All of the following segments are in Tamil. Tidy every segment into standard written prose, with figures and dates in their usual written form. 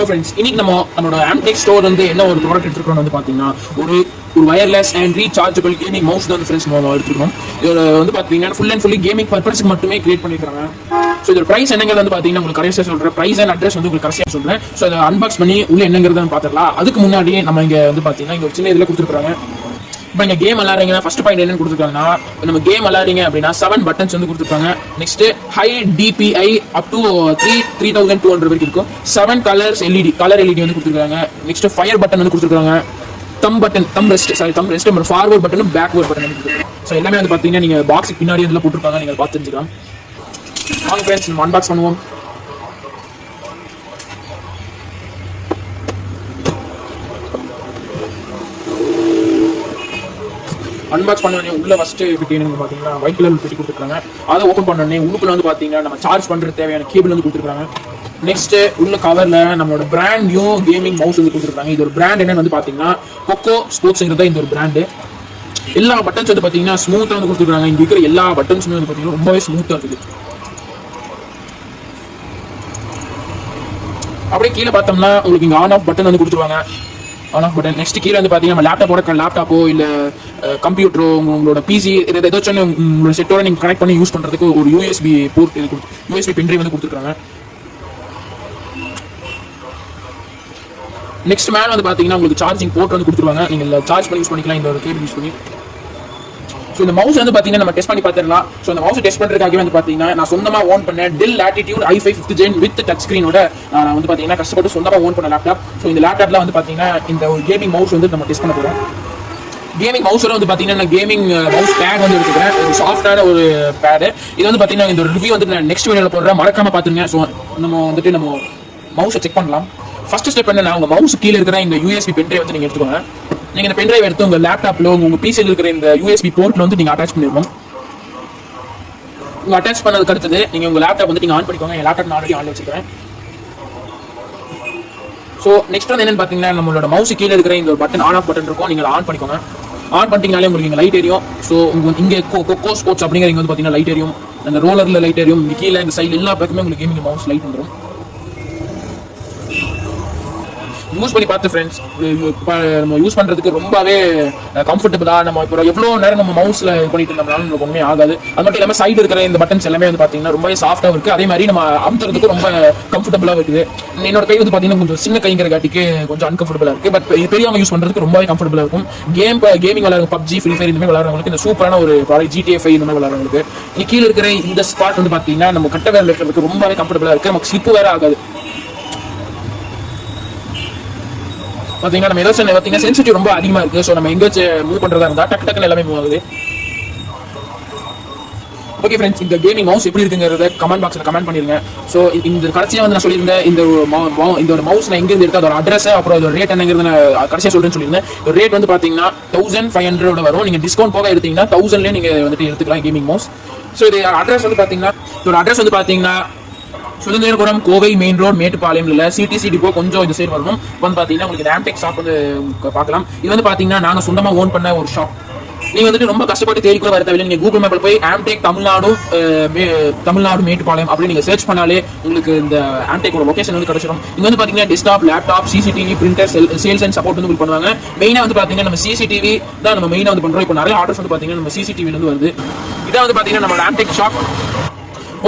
ஹலோ ஃப்ரெண்ட்ஸ், இன்னைக்கு நம்மளோட ஆம்டெக் ஸ்டோர் வந்து என்ன ஒரு ப்ராடக்ட் எடுத்துருக்கோம்னு வந்து பார்த்தீங்கன்னா ஒரு wireless and rechargeable gaming mouse தான் ஃப்ரெண்ட்ஸ் நம்ம எடுத்துருக்கோம். இதில் வந்து பார்த்தீங்கன்னா ஃபுல் அண்ட் ஃபுல்லி கேமிங் பர்பஸ்க்கு மட்டுமே கிரியேட் பண்ணியிருக்காங்க. ஸோ இதோட ப்ரைஸ் என்னங்கிறது வந்து பார்த்தீங்கன்னா உங்களுக்கு கரெக்டாக சொல்கிறேன். ப்ரைஸ் அண்ட் அட்ரஸ் வந்து உங்களுக்கு கரெக்டாக சொல்கிறேன். ஸோ அதை அன்பாக்ஸ் பண்ணி உள்ள என்னங்கிறத பார்த்துக்கலாம். அதுக்கு முன்னாடி நம்ம இங்கே வந்து பார்த்தீங்கன்னா இங்கே ஒரு சின்ன இதில் கொடுத்துருக்காங்க. இப்போ நீங்கள் கேம் விளாட்றீங்கன்னா ஃபர்ஸ்ட் பாயிண்ட் என்னன்னு கொடுத்துருக்காங்கன்னா, நம்ம கேம் விளாட்றீங்க அப்படின்னா 7 பட்டன்ஸ் வந்து கொடுத்துருக்காங்க. Next high DPI up to 3200 வரைக்கும் இருக்கும். 7 கலர்ஸ் கலர் எல்இடி வந்து கொடுத்துருக்காங்க. நெக்ஸ்ட் ஃபயர் பட்டன் வந்து கொடுத்துருக்காங்க. தம் ரெஸ்ட் ஃபார்வர்ட் பட்டனும் பேக்வர்ட் பட்டன் வந்து கொடுத்துருக்காங்க. ஸோ எல்லாமே வந்து பார்த்தீங்கன்னா நீங்கள் பாக்ஸுக்கு பின்னாடி இதில் போட்டிருக்காங்க, நீங்கள் பார்த்து தெரிஞ்சுக்கலாம். வாங்க ஃப்ரெண்ட்ஸ் நம்ம அன்பாக்ஸ் பண்ணுவோம். அன்பாக்ஸ் பண்ணோடனே உள்ள ஃபர்ஸ்ட் பெட்டின்னு பார்த்தீங்கன்னா ஒயிட் கலர் பெட்டி கொடுத்துருக்காங்க. அதை ஓப்பன் பண்ணோடனே உள்ளுக்குள்ள வந்து பார்த்தீங்கன்னா நம்ம சார்ஜ் பண்ணுறது தேவையான கேபிள் வந்து கொடுத்துருக்காங்க. நெக்ஸ்ட் உள்ள கவர்ல நம்மளோட பிராண்ட் நியூ கேமிங் மவுஸ் வந்து கொடுத்துருக்காங்க. இது ஒரு பிராண்ட் என்னன்னு வந்து பார்த்தீங்கன்னா கொக்கோ ஸ்போர்ட்ஸ்ங்கிறத இந்த ஒரு பிராண்டு. எல்லா பட்டன்ஸ் வந்து பார்த்தீங்கன்னா ஸ்மூத்தாக வந்து கொடுத்துருக்காங்க. இங்கே இருக்கிற எல்லா பட்டன்ஸுமே வந்து பார்த்தீங்கன்னா ரொம்பவே ஸ்மூத்தாக இருக்குது. அப்படியே கீழே பார்த்தோம்னா உங்களுக்கு இங்கே ஆன் ஆஃப் பட்டன் வந்து கொடுத்துருவாங்க. On off button. நெக்ஸ்ட் கீழே வந்து பார்த்தீங்கன்னா நம்ம லேப்டாப்போ இல்லை கம்ப்யூட்டரோ உங்களோட பிசி ஏதாச்சும் உங்களோட செட்டோட நீங்கள் கனெக்ட் பண்ணி யூஸ் பண்ணுறதுக்கு ஒரு யூஎஸ்பி போர்ட் யூஎஸ்பி பென்ட்ரைவ் வந்து கொடுத்துருக்காங்க. நெக்ஸ்ட் மேலே வந்து பார்த்தீங்கன்னா உங்களுக்கு சார்ஜிங் போர்ட் வந்து கொடுத்துருவாங்க. நீங்கள் சார்ஜ் பண்ணி யூஸ் பண்ணிக்கலாம் இந்த ஒரு கேபிள் யூஸ் பண்ணி. ஸோ இந்த மவுஸ் வந்து பார்த்தீங்கன்னா நம்ம டெஸ்ட் பண்ணி பார்த்துடலாம். ஸோ இந்த மவுஸ் டெஸ்ட் பண்ணுறதுக்காகவே வந்து பார்த்தீங்கன்னா நான் சொந்தமாக ஓன் பண்ணேன் Dell Latitude i5 5th Gen with touch ஸ்க்ரீனோட நான் வந்து பார்த்தீங்கன்னா கஷ்டப்பட்டு சொந்தமாக ஓன் பண்ண லேப்டாப். ஸோ இந்த லேப்டாப்ல வந்து பார்த்தீங்கன்னா இந்த ஒரு கேமிங் மவுஸ் வந்து நம்ம டெஸ்ட் பண்ண போகிறோம். கேமிங் மவுஸோட வந்து பார்த்தீங்கன்னா நான் கேமிங் மவுஸ் பேட் வந்து எடுத்துக்கிறேன். ஒரு சாஃப்டான ஒரு பேடு. இது வந்து பார்த்தீங்கன்னா இந்த ஒரு ரிவ்யூ வந்து நான் நெக்ஸ்ட் வீடியோவில் போடுறேன், மறக்காம பார்த்துருங்க. ஸோ நம்ம மவுஸை செக் பண்ணலாம். ஃபர்ஸ்ட் ஸ்டெப் என்னன்னா உங்க மவுஸ் கீழே இருக்கிற இந்த யூஎஸ்பி பென்ட்ரைவ் வந்து நீங்க எடுத்துக்கோங்க. நீங்க இந்த பென்ட்ரைவ் எடுத்து உங்க லேப்டாப்ல உங்க பிசியில் இருக்கிற இந்த யூஎஸ்பி போர்ட்ல வந்து நீங்க அட்டாச் பண்ணிருக்கோம். உங்க அட்டாச் பண்ணதுக்கு அடுத்தது நீங்க உங்க லேப்டாப் வந்து நீங்க ஆன் பண்ணிக்கோங்க. என் லேப்டாப் நான் ஆல்ரெடி ஆன் வச்சிருக்கேன். ஸோ நெக்ஸ்ட் வந்து என்னன்னு பாத்தீங்கன்னா நம்மளோட மவுஸ் கீழே இருக்கிற இந்த பட்டன் ஆன் ஆஃப் பட்டன் இருக்கும், நீங்க ஆன் பண்ணிக்கோங்க. ஆன் பண்ணிட்டீங்கனாலே உங்களுக்கு இங்க லைட் எரியும். ஸோ இங்க கொக்கோ ஸ்போர்ட்ஸ் அப்படிங்கிற இங்க வந்து பாத்தீங்கன்னா லைட் எரியும். அந்த ரோலர்ல லைட் எரியும். இங்க கீழே இந்த சைடு எல்லா பக்கமே உங்களுக்கு கேமிங் மவுஸ் லைட் வந்துடும். யூஸ் பண்ணி பார்த்து ஃப்ரெண்ட்ஸ், நம்ம யூஸ் பண்ணுறதுக்கு ரொம்பவே கம்ஃபர்டபுளாக நம்ம இப்போ எவ்வளோ நேரம் நம்ம மவுஸில் பண்ணிட்டு இருந்தோம்னாலும் நமக்கு ஒன்றுமே ஆகாது. அது மட்டும் இல்லாமல் சைடு இருக்கிற இந்த பட்டன்ஸ் எல்லாமே வந்து பார்த்தீங்கன்னா ரொம்பவே சாஃப்டாக இருக்குது. அதே மாதிரி நம்ம அமுத்துறதுக்கு ரொம்ப கம்ஃபர்டபுளாக இருக்குது. என்னோட கை வந்து பார்த்தீங்கன்னா கொஞ்சம் சின்ன கைங்கிற காட்டிக்கு கொஞ்சம் அன்கம்ஃபர்டபுளாக இருக்குது. பட் பெரியவங்க யூஸ் பண்ணுறதுக்கு ரொம்பவே கம்ஃபர்டபுளாக இருக்கும். கேமிங் விளையாடுற PUBG, Free Fire இந்த மாதிரி விளையாடுறவங்களுக்கு இந்த சூப்பரான ஒரு ப்ராடக்ட். GTA 5 இந்த மாதிரி விளையாடுறவங்களுக்கு இங்கே கீழே இருக்கிற இந்த ஸ்பாட் வந்து பார்த்தீங்கன்னா நம்ம கட்ட வேலை இருக்கிறதுக்கு ரொம்பவே கம்ஃபர்டபுளாக இருக்குது. நமக்கு ஸ்லிப்பு வேற ஆகாது. பார்த்தீங்கன்னா நம்ம ஏதாச்சும் பார்த்தீங்கன்னா சென்சிட்டிவ் ரொம்ப அதிகமாக இருக்குது. ஸோ நம்ம எங்கேயாச்சும் மூவ் பண்ணுறதா இருந்தால் டக்குன்னு எல்லாமே மூவ் ஆகுது. ஓகே ஃப்ரெண்ட்ஸ், இந்த கேமிங் மவுஸ் எப்படி இருக்குங்கிறத கமெண்ட் பாக்ஸில் கமெண்ட் பண்ணிருங்க. ஸோ இந்த கடைசியாக வந்து நான் சொல்லியிருந்தேன் இந்த ஒரு மவுஸ் நான் எங்கேருந்து எடுத்து அதோட அட்ரஸ் அப்புறம் அதோட ரேட் என்னங்கிறது நான் கடைசியாக சொல்றேன்னு சொல்லியிருந்தேன். ஒரு ரேட் வந்து பார்த்தீங்கன்னா 1500 வரும். நீங்கள் டிஸ்கவுண்ட் போக எடுத்தீங்கன்னா 1000லேயே நீங்கள் வந்துட்டு எடுத்துக்கலாம் கேமிங் மவுஸ். ஸோ இது அட்ரஸ் வந்து பார்த்தீங்கன்னா சுதந்திரபுரம் கோவை மெயின் ரோட் மேட்டுப்பாளையம் இல்லை CTC டிப்போ கொஞ்சம் இந்த சைடு வரணும். வந்து பார்த்தீங்கன்னா உங்களுக்கு ஆம்டெக் ஷாப் வந்து பார்க்கலாம். இது வந்து பார்த்தீங்கன்னா நாங்கள் சொந்தமாக ஓன் பண்ண ஒரு ஷாப். நீங்கள் வந்துட்டு ரொம்ப கஷ்டப்பட்டு தேடி கூட வர தேவையில்லை. நீங்கள் கூகுள் மேப்பில் போய் ஆம்டெக் தமிழ்நாடு மேட்டுப்பாளையம் அப்படின்னு நீங்கள் சர்ச் பண்ணாலே உங்களுக்கு இந்த ஆம்டெக்கோட லொகேஷன் வந்து கிடைச்சிடும். இங்கே வந்து பார்த்தீங்கன்னா desktop, laptop, CCTV, printer, sales and support வந்து உங்களுக்கு பண்ணுவாங்க. மெயினாக வந்து பார்த்தீங்கன்னா நம்ம CCTV தான் நம்ம மெயினாக வந்து பண்ணுறோம். இப்போ நிறைய ஆர்டர்ஸ் வந்து பார்த்தீங்கன்னா நம்ம CCTV வந்து வருது. இதான் வந்து பார்த்தீங்கன்னா நம்ம ஆம்டெக் ஷாப்.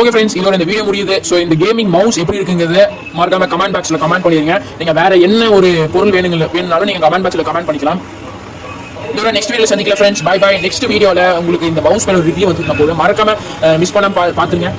ஓகே ஃப்ரெண்ட்ஸ், இதோட இந்த வீடியோ முடியுது. ஸோ இந்த கேமிங் மவுஸ் எப்படி இருக்குங்கிறது மறக்காம கமெண்ட் பாக்ஸில் கமெண்ட் பண்ணிருங்க. நீங்கள் வேற என்ன ஒரு பொருள் வேணும்னாலும் நீங்கள் கமெண்ட் பாக்ஸில் கமெண்ட் பண்ணிக்கலாம். இதோட நெக்ஸ்ட் வீடியோ சந்திக்கலாம் ஃப்ரெண்ட்ஸ். Bye bye. நெக்ஸ்ட் வீடியோவில் உங்களுக்கு இந்த மவுஸ் மேல ரிவ்யூ வந்து நான் போடுவேன். மறக்காம மிஸ் பண்ணாம பார்த்துருங்க.